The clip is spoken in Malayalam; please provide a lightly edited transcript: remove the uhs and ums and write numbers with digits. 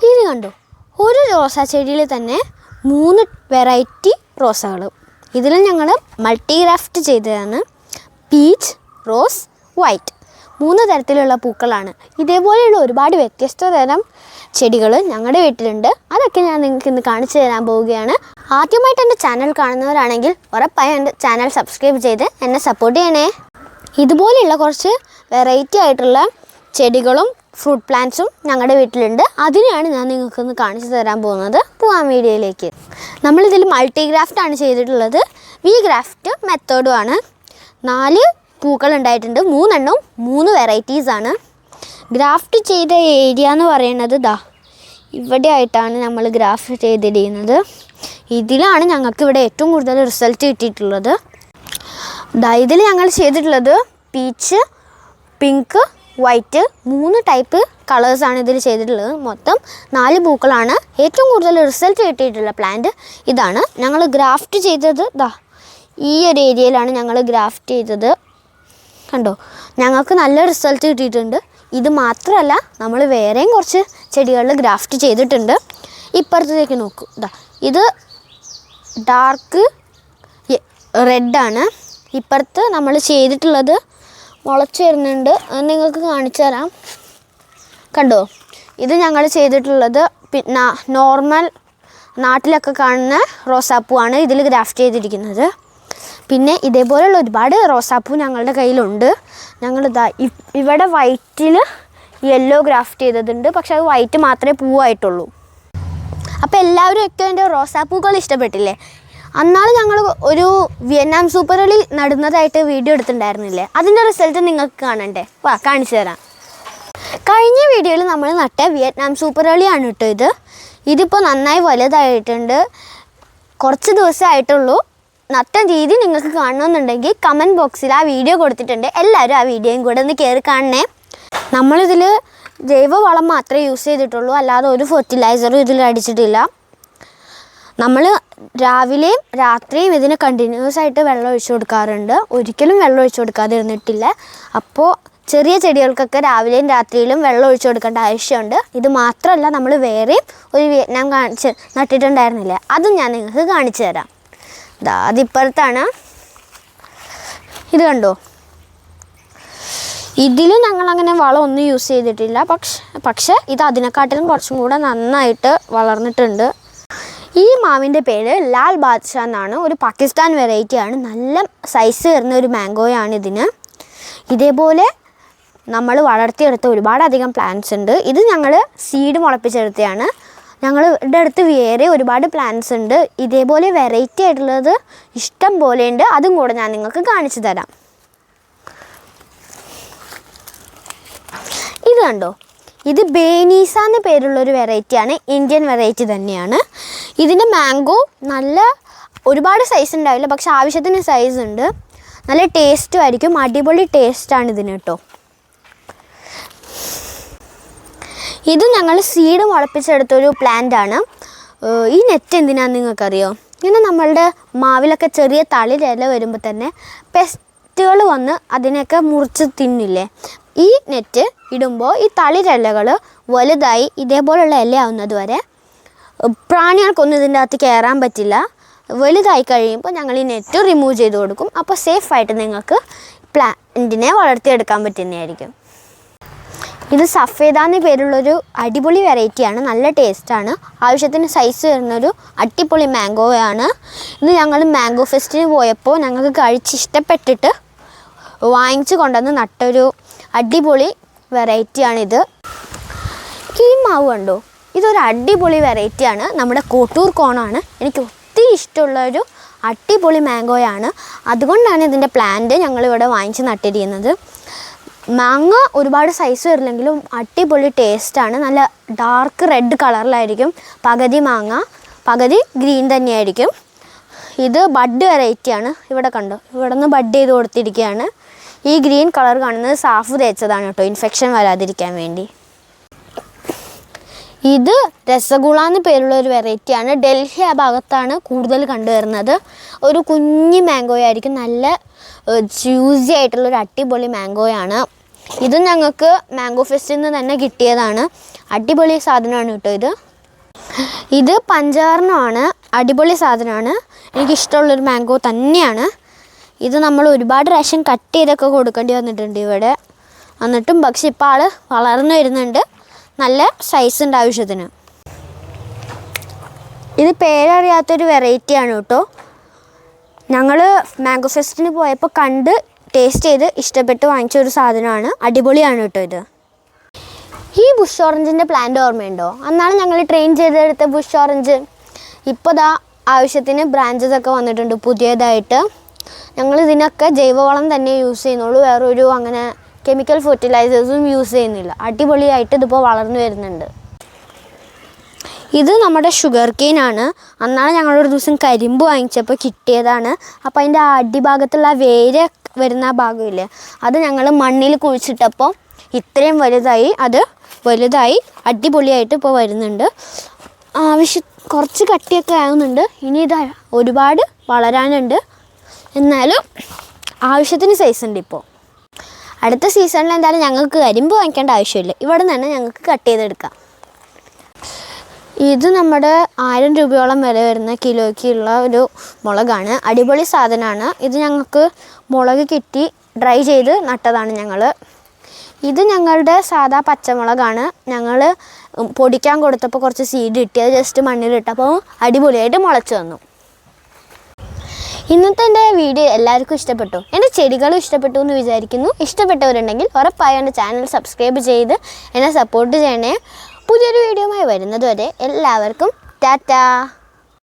ഇത് കണ്ടോ, ഒരു റോസാ ചെടിയിൽ തന്നെ 3 വെറൈറ്റി റോസകൾ. ഇതിൽ ഞങ്ങൾ മൾട്ടി ഗ്രാഫ്റ്റ് ചെയ്തതാണ്. പീച്ച്, റോസ്, വൈറ്റ് 3 തരത്തിലുള്ള പൂക്കളാണ്. ഇതേപോലെയുള്ള ഒരുപാട് വ്യത്യസ്ത തരം ചെടികൾ ഞങ്ങളുടെ വീട്ടിലുണ്ട്. അതൊക്കെ ഞാൻ നിങ്ങൾക്ക് ഇന്ന് കാണിച്ചു തരാൻ പോവുകയാണ്. ആദ്യമായിട്ട് എൻ്റെ ചാനൽ കാണുന്നവരാണെങ്കിൽ ഉറപ്പായും എൻ്റെ ചാനൽ സബ്സ്ക്രൈബ് ചെയ്ത് എന്നെ സപ്പോർട്ട് ചെയ്യണേ. ഇതുപോലെയുള്ള കുറച്ച് വെറൈറ്റി ആയിട്ടുള്ള ചെടികളും ഫ്രൂട്ട് പ്ലാന്റ്സും ഞങ്ങളുടെ വീട്ടിലുണ്ട്. അതിനെയാണ് ഞാൻ നിങ്ങൾക്കൊന്ന് കാണിച്ചു തരാൻ പോകുന്നത്. പോവാം വീഡിയോയിലേക്ക്. നമ്മളിതിൽ മൾട്ടി ഗ്രാഫ്റ്റാണ് ചെയ്തിട്ടുള്ളത്. V graft മെത്തേഡുമാണ്. 4 പൂക്കൾ ഉണ്ടായിട്ടുണ്ട്. 3 എണ്ണവും 3 വെറൈറ്റീസാണ്. ഗ്രാഫ്റ്റ് ചെയ്ത ഏരിയ എന്ന് പറയുന്നത് ഇവിടെ ആയിട്ടാണ് നമ്മൾ ഗ്രാഫ്റ്റ് ചെയ്തിരിക്കുന്നത്. ഇതിലാണ് ഞങ്ങൾക്ക് ഇവിടെ ഏറ്റവും കൂടുതൽ റിസൾട്ട് കിട്ടിയിട്ടുള്ളത്. ഇതിൽ ഞങ്ങൾ ചെയ്തിട്ടുള്ളത് പീച്ച്, പിങ്ക്, വൈറ്റ് 3 ടൈപ്പ് കളേഴ്സാണ് ഇതിൽ ചെയ്തിട്ടുള്ളത്. മൊത്തം 4 പൂക്കളാണ്. ഏറ്റവും കൂടുതൽ റിസൾട്ട് കിട്ടിയിട്ടുള്ള പ്ലാന്റ് ഇതാണ്. ഞങ്ങൾ ഗ്രാഫ്റ്റ് ചെയ്തത് ഈ ഒരു ഏരിയയിലാണ് ഞങ്ങൾ ഗ്രാഫ്റ്റ് ചെയ്തത്. കണ്ടോ, ഞങ്ങൾക്ക് നല്ല റിസൾട്ട് കിട്ടിയിട്ടുണ്ട്. ഇത് മാത്രമല്ല, നമ്മൾ വേറെയും കുറച്ച് ചെടികളിൽ ഗ്രാഫ്റ്റ് ചെയ്തിട്ടുണ്ട്. ഇപ്പുറത്തേക്ക് നോക്കൂ, ഇത് ഡാർക്ക് റെഡാണ്. ഇപ്പുറത്ത് നമ്മൾ ചെയ്തിട്ടുള്ളത് മുളച്ച് വരുന്നുണ്ട്. നിങ്ങൾക്ക് കാണിച്ചു തരാം. കണ്ടോ, ഇത് ഞങ്ങൾ ചെയ്തിട്ടുള്ളത് നോർമൽ നാട്ടിലൊക്കെ കാണുന്ന റോസാപ്പൂവാണ് ഇതിൽ ഗ്രാഫ്റ്റ് ചെയ്തിരിക്കുന്നത്. പിന്നെ ഇതേപോലെയുള്ള ഒരുപാട് റോസാപ്പൂ ഞങ്ങളുടെ കയ്യിലുണ്ട്. ഞങ്ങൾ ഇവിടെ വൈറ്റിൽ യെല്ലോ ഗ്രാഫ്റ്റ് ചെയ്തിട്ടുണ്ട്. പക്ഷെ അത് വൈറ്റ് മാത്രമേ പൂവായിട്ടുള്ളൂ. അപ്പോൾ എല്ലാവരും ഒക്കെ എൻ്റെ റോസാപ്പൂക്കൾ ഇഷ്ടപ്പെട്ടില്ലേ? അന്നാൾ ഞങ്ങൾ ഒരു വിയറ്റ്നാം സൂപ്പർ അളി നടുന്നതായിട്ട് വീഡിയോ എടുത്തിട്ടുണ്ടായിരുന്നില്ലേ? അതിൻ്റെ റിസൾട്ട് നിങ്ങൾക്ക് കാണണ്ടേ? കാണിച്ചു തരാം. കഴിഞ്ഞ വീഡിയോയിൽ നമ്മൾ നട്ട വിയറ്റ്നാം സൂപ്പർ അളിയാണ് കേട്ടോ ഇതിപ്പോൾ നന്നായി വലുതായിട്ടുണ്ട്. കുറച്ച് ദിവസമായിട്ടുള്ളൂ. നട്ട രീതി നിങ്ങൾക്ക് കാണണമെന്നുണ്ടെങ്കിൽ കമൻറ്റ് ബോക്സിൽ ആ വീഡിയോ കൊടുത്തിട്ടുണ്ട്. എല്ലാവരും ആ വീഡിയോയും കൂടെ ഒന്ന് കയറി കാണണേ. നമ്മളിതിൽ ജൈവവളം മാത്രമേ യൂസ് ചെയ്തിട്ടുള്ളൂ. അല്ലാതെ ഒരു ഫെർട്ടിലൈസറും ഇതിൽ അടിച്ചിട്ടില്ല. നമ്മൾ രാവിലെയും രാത്രിയും ഇതിന് കണ്ടിന്യൂസ് ആയിട്ട് വെള്ളം ഒഴിച്ചു കൊടുക്കാറുണ്ട്. ഒരിക്കലും വെള്ളം ഒഴിച്ചു കൊടുക്കാതെ ഇരുന്നിട്ടില്ല. അപ്പോൾ ചെറിയ ചെടികൾക്കൊക്കെ രാവിലെയും രാത്രിയിലും വെള്ളം ഒഴിച്ചു കൊടുക്കേണ്ട ആവശ്യമുണ്ട്. ഇത് മാത്രമല്ല, നമ്മൾ വേറെയും ഒരു വിയറ്റ്നാം നട്ടിട്ടുണ്ടായിരുന്നില്ല. അതും ഞാൻ നിങ്ങൾക്ക് കാണിച്ചു തരാം. അതിപ്പുറത്താണ്. ഇത് കണ്ടോ, ഇതിലും ഞങ്ങളങ്ങനെ വളം ഒന്നും യൂസ് ചെയ്തിട്ടില്ല. പക്ഷേ ഇത് അതിനെക്കാട്ടിലും കുറച്ചും കൂടെ നന്നായിട്ട് വളർന്നിട്ടുണ്ട്. ഈ മാവിൻ്റെ പേര് ലാൽ ബാദ്ഷാ എന്നാണ്. ഒരു പാകിസ്ഥാൻ വെറൈറ്റിയാണ്. നല്ല സൈസ് വരുന്ന ഒരു മാംഗോയാണ് ഇതിന്. ഇതേപോലെ നമ്മൾ വളർത്തിയെടുത്ത ഒരുപാടധികം പ്ലാന്റ്സ് ഉണ്ട്. ഇത് ഞങ്ങൾ സീഡ് മുളപ്പിച്ചെടുത്തതാണ്. ഞങ്ങളുടെ അടുത്ത് വേറെ ഒരുപാട് പ്ലാന്റ്സ് ഉണ്ട്. ഇതേപോലെ വെറൈറ്റി ആയിട്ടുള്ളത് ഇഷ്ടം പോലെ ഉണ്ട്. അതും കൂടെ ഞാൻ നിങ്ങൾക്ക് കാണിച്ചു തരാം. ഇത് കണ്ടോ, ഇത് ബേനീസ എന്ന പേരുള്ളൊരു വെറൈറ്റിയാണ്. ഇന്ത്യൻ വെറൈറ്റി തന്നെയാണ്. ഇതിൻ്റെ മാംഗോ നല്ല ഒരുപാട് സൈസ് ഉണ്ടാവില്ല, പക്ഷെ ആവശ്യത്തിന് സൈസ് ഉണ്ട്. നല്ല ടേസ്റ്റും ആയിരിക്കും. അടിപൊളി ടേസ്റ്റാണ് ഇതിന് കേട്ടോ. ഇത് ഞങ്ങൾ സീഡ് മുളപ്പിച്ചെടുത്തൊരു പ്ലാന്റാണ്. ഈ നെറ്റ് എന്തിനാണെന്ന് നിങ്ങൾക്കറിയോ? ഇങ്ങനെ നമ്മളുടെ മാവിലൊക്കെ ചെറിയ തളിരില വരുമ്പോൾ തന്നെ പെസ്റ്റുകൾ വന്ന് അതിനൊക്കെ മുറിച്ച് തിന്നില്ലേ? ഈ നെറ്റ് ഇടുമ്പോൾ ഈ തളിരിലകൾ വലുതായി ഇതേപോലുള്ള ഇലയാവുന്നത് വരെ പ്രാണികൾക്കൊന്നും ഇതിൻ്റെ അകത്ത് കയറാൻ പറ്റില്ല. വലുതായി കഴിയുമ്പോൾ ഞങ്ങൾ ഈ നെറ്റ് റിമൂവ് ചെയ്ത് കൊടുക്കും. അപ്പോൾ സേഫായിട്ട് നിങ്ങൾക്ക് പ്ലാന്റിനെ വളർത്തിയെടുക്കാൻ പറ്റുന്നതായിരിക്കും. ഇത് സഫേദ എന്ന പേരുള്ളൊരു അടിപൊളി വെറൈറ്റിയാണ്. നല്ല ടേസ്റ്റാണ്. ആവശ്യത്തിന് സൈസ് വരുന്നൊരു അടിപൊളി മാംഗോയാണ്. ഇത് ഞങ്ങൾ മാംഗോ ഫെസ്റ്റിന് പോയപ്പോൾ ഞങ്ങൾക്ക് കഴിച്ചിഷ്ടപ്പെട്ടിട്ട് വാങ്ങിച്ച് കൊണ്ടുവന്ന് നട്ടൊരു അടിപൊളി വെറൈറ്റിയാണിത്. ഈ മാവ് കണ്ടോ, ഇതൊരു അടിപൊളി വെറൈറ്റിയാണ്. നമ്മുടെ കോട്ടൂർ കോണാണ്. എനിക്ക് ഒത്തിരി ഇഷ്ടമുള്ളൊരു അടിപൊളി മാംഗോയാണ്. അതുകൊണ്ടാണ് ഇതിൻ്റെ പ്ലാന്റ് ഞങ്ങളിവിടെ വാങ്ങിച്ച് നട്ടിരിക്കുന്നത്. മാങ്ങ ഒരുപാട് സൈസ് വരില്ലെങ്കിലും അടിപൊളി ടേസ്റ്റാണ്. നല്ല ഡാർക്ക് റെഡ് കളറിലായിരിക്കും. പകുതി മാങ്ങ പകുതി ഗ്രീൻ തന്നെയായിരിക്കും. ഇത് ബഡ് വെറൈറ്റിയാണ്. ഇവിടെ കണ്ടോ, ഇവിടെ നിന്ന് ബഡ് ചെയ്ത് കൊടുത്തിരിക്കുകയാണ്. ഈ ഗ്രീൻ കളർ കാണുന്നത് സാഫ് തേച്ചതാണ് കേട്ടോ, ഇൻഫെക്ഷൻ വരാതിരിക്കാൻ വേണ്ടി. ഇത് രസഗുള എന്ന് പേരുള്ള ഒരു വെറൈറ്റിയാണ്. ഡൽഹി ആ ഭാഗത്താണ് കൂടുതൽ കണ്ടുവരുന്നത്. ഒരു കുഞ്ഞ് മാംഗോ ആയിരിക്കും. നല്ല ജ്യൂസി ആയിട്ടുള്ളൊരു അടിപൊളി മാംഗോയാണ്. ഇത് ഞങ്ങൾക്ക് മാംഗോ ഫെസ്റ്റിൽ നിന്ന് തന്നെ കിട്ടിയതാണ്. അടിപൊളി സാധനമാണ് കേട്ടോ ഇത് പഞ്ചാറിനാണ്. അടിപൊളി സാധനമാണ്. എനിക്കിഷ്ടമുള്ളൊരു മാംഗോ തന്നെയാണ്. ഇത് നമ്മൾ ഒരുപാട് പ്രാവശ്യം കട്ട് ചെയ്തൊക്കെ കൊടുക്കേണ്ടി വന്നിട്ടുണ്ട് ഇവിടെ. എന്നിട്ടും പക്ഷെ ഇപ്പോൾ ആൾ വളർന്നു വരുന്നുണ്ട്. നല്ല സൈസ് ഉണ്ട് ആവശ്യത്തിന്. ഇത് പേരറിയാത്തൊരു വെറൈറ്റിയാണ് കേട്ടോ. ഞങ്ങൾ മാംഗോ ഫെസ്റ്റിന് പോയപ്പോൾ കണ്ട് ടേസ്റ്റ് ചെയ്ത് ഇഷ്ടപ്പെട്ട് വാങ്ങിച്ച ഒരു സാധനമാണ്. അടിപൊളിയാണ് കേട്ടോ ഇത്. ഈ ബുഷ് ഓറഞ്ചിൻ്റെ പ്ലാന്റ് ഓർമ്മയുണ്ടോ? അന്നാണ് ഞങ്ങൾ ട്രെയിൻ ചെയ്തെടുത്ത ബുഷ് ഓറഞ്ച്. ഇപ്പോൾ ദാ ആവശ്യത്തിന് ബ്രാഞ്ചസ് ഒക്കെ വന്നിട്ടുണ്ട് പുതിയതായിട്ട്. ഞങ്ങൾ ഇതിനൊക്കെ ജൈവവളം തന്നെ യൂസ് ചെയ്യുന്നുള്ളൂ. വേറൊരു അങ്ങനെ കെമിക്കൽ ഫെർട്ടിലൈസേഴ്സും യൂസ് ചെയ്യുന്നില്ല. അടിപൊളിയായിട്ട് ഇതിപ്പോൾ വളർന്നു വരുന്നുണ്ട്. ഇത് നമ്മുടെ ഷുഗർ കെയിനാണ്. അന്നാണ് ഞങ്ങളൊരു ദിവസം കരിമ്പ് വാങ്ങിച്ചപ്പോൾ കിട്ടിയതാണ്. അപ്പോൾ അതിൻ്റെ അടിഭാഗത്തുള്ള വേര് വരുന്ന ആ ഭാഗമില്ലേ, അത് ഞങ്ങൾ മണ്ണിൽ കുഴിച്ചിട്ടപ്പോൾ ഇത്രയും വലുതായി അടിപൊളിയായിട്ട് ഇപ്പോൾ വരുന്നുണ്ട്. കുറച്ച് കട്ടിയൊക്കെ ആവുന്നുണ്ട്. ഇനി ഇത് ഒരുപാട് വളരാനുണ്ട്. എന്നാലും ആവശ്യത്തിന് സൈസ് ഉണ്ട്. ഇപ്പോൾ അടുത്ത സീസണിൽ എന്തായാലും ഞങ്ങൾക്ക് കരിമ്പ് വാങ്ങിക്കേണ്ട ആവശ്യമില്ല. ഇവിടെ നിന്ന് തന്നെ ഞങ്ങൾക്ക് കട്ട് ചെയ്തെടുക്കാം. ഇത് നമ്മുടെ 1000 രൂപയോളം വില വരുന്ന കിലോയ്ക്കുള്ള ഒരു മുളകാണ്. അടിപൊളി സാധനമാണ്. ഇത് ഞങ്ങൾക്ക് മുളക് കിട്ടി ഡ്രൈ ചെയ്ത് നട്ടതാണ് ഞങ്ങൾ. ഇത് ഞങ്ങളുടെ സാധാ പച്ചമുളകാണ്. ഞങ്ങൾ പൊടിക്കാൻ കൊടുത്തപ്പോൾ കുറച്ച് സീഡ് കിട്ടി. അത് ജസ്റ്റ് മണ്ണിലിട്ടപ്പോൾ അടിപൊളിയായിട്ട് മുളച്ച് വന്നു. ഇന്നത്തെ എൻ്റെ വീഡിയോ എല്ലാവർക്കും ഇഷ്ടപ്പെട്ടു. എൻ്റെ ചെടികളും ഇഷ്ടപ്പെട്ടു എന്ന് വിചാരിക്കുന്നു. ഇഷ്ടപ്പെട്ടവരുണ്ടെങ്കിൽ ഉറപ്പായും എൻ്റെ ചാനൽ സബ്സ്ക്രൈബ് ചെയ്ത് എന്നെ സപ്പോർട്ട് ചെയ്യണേ. പുതിയൊരു വീഡിയോയുമായി വരുന്നത് വരെ എല്ലാവർക്കും ടാറ്റാ.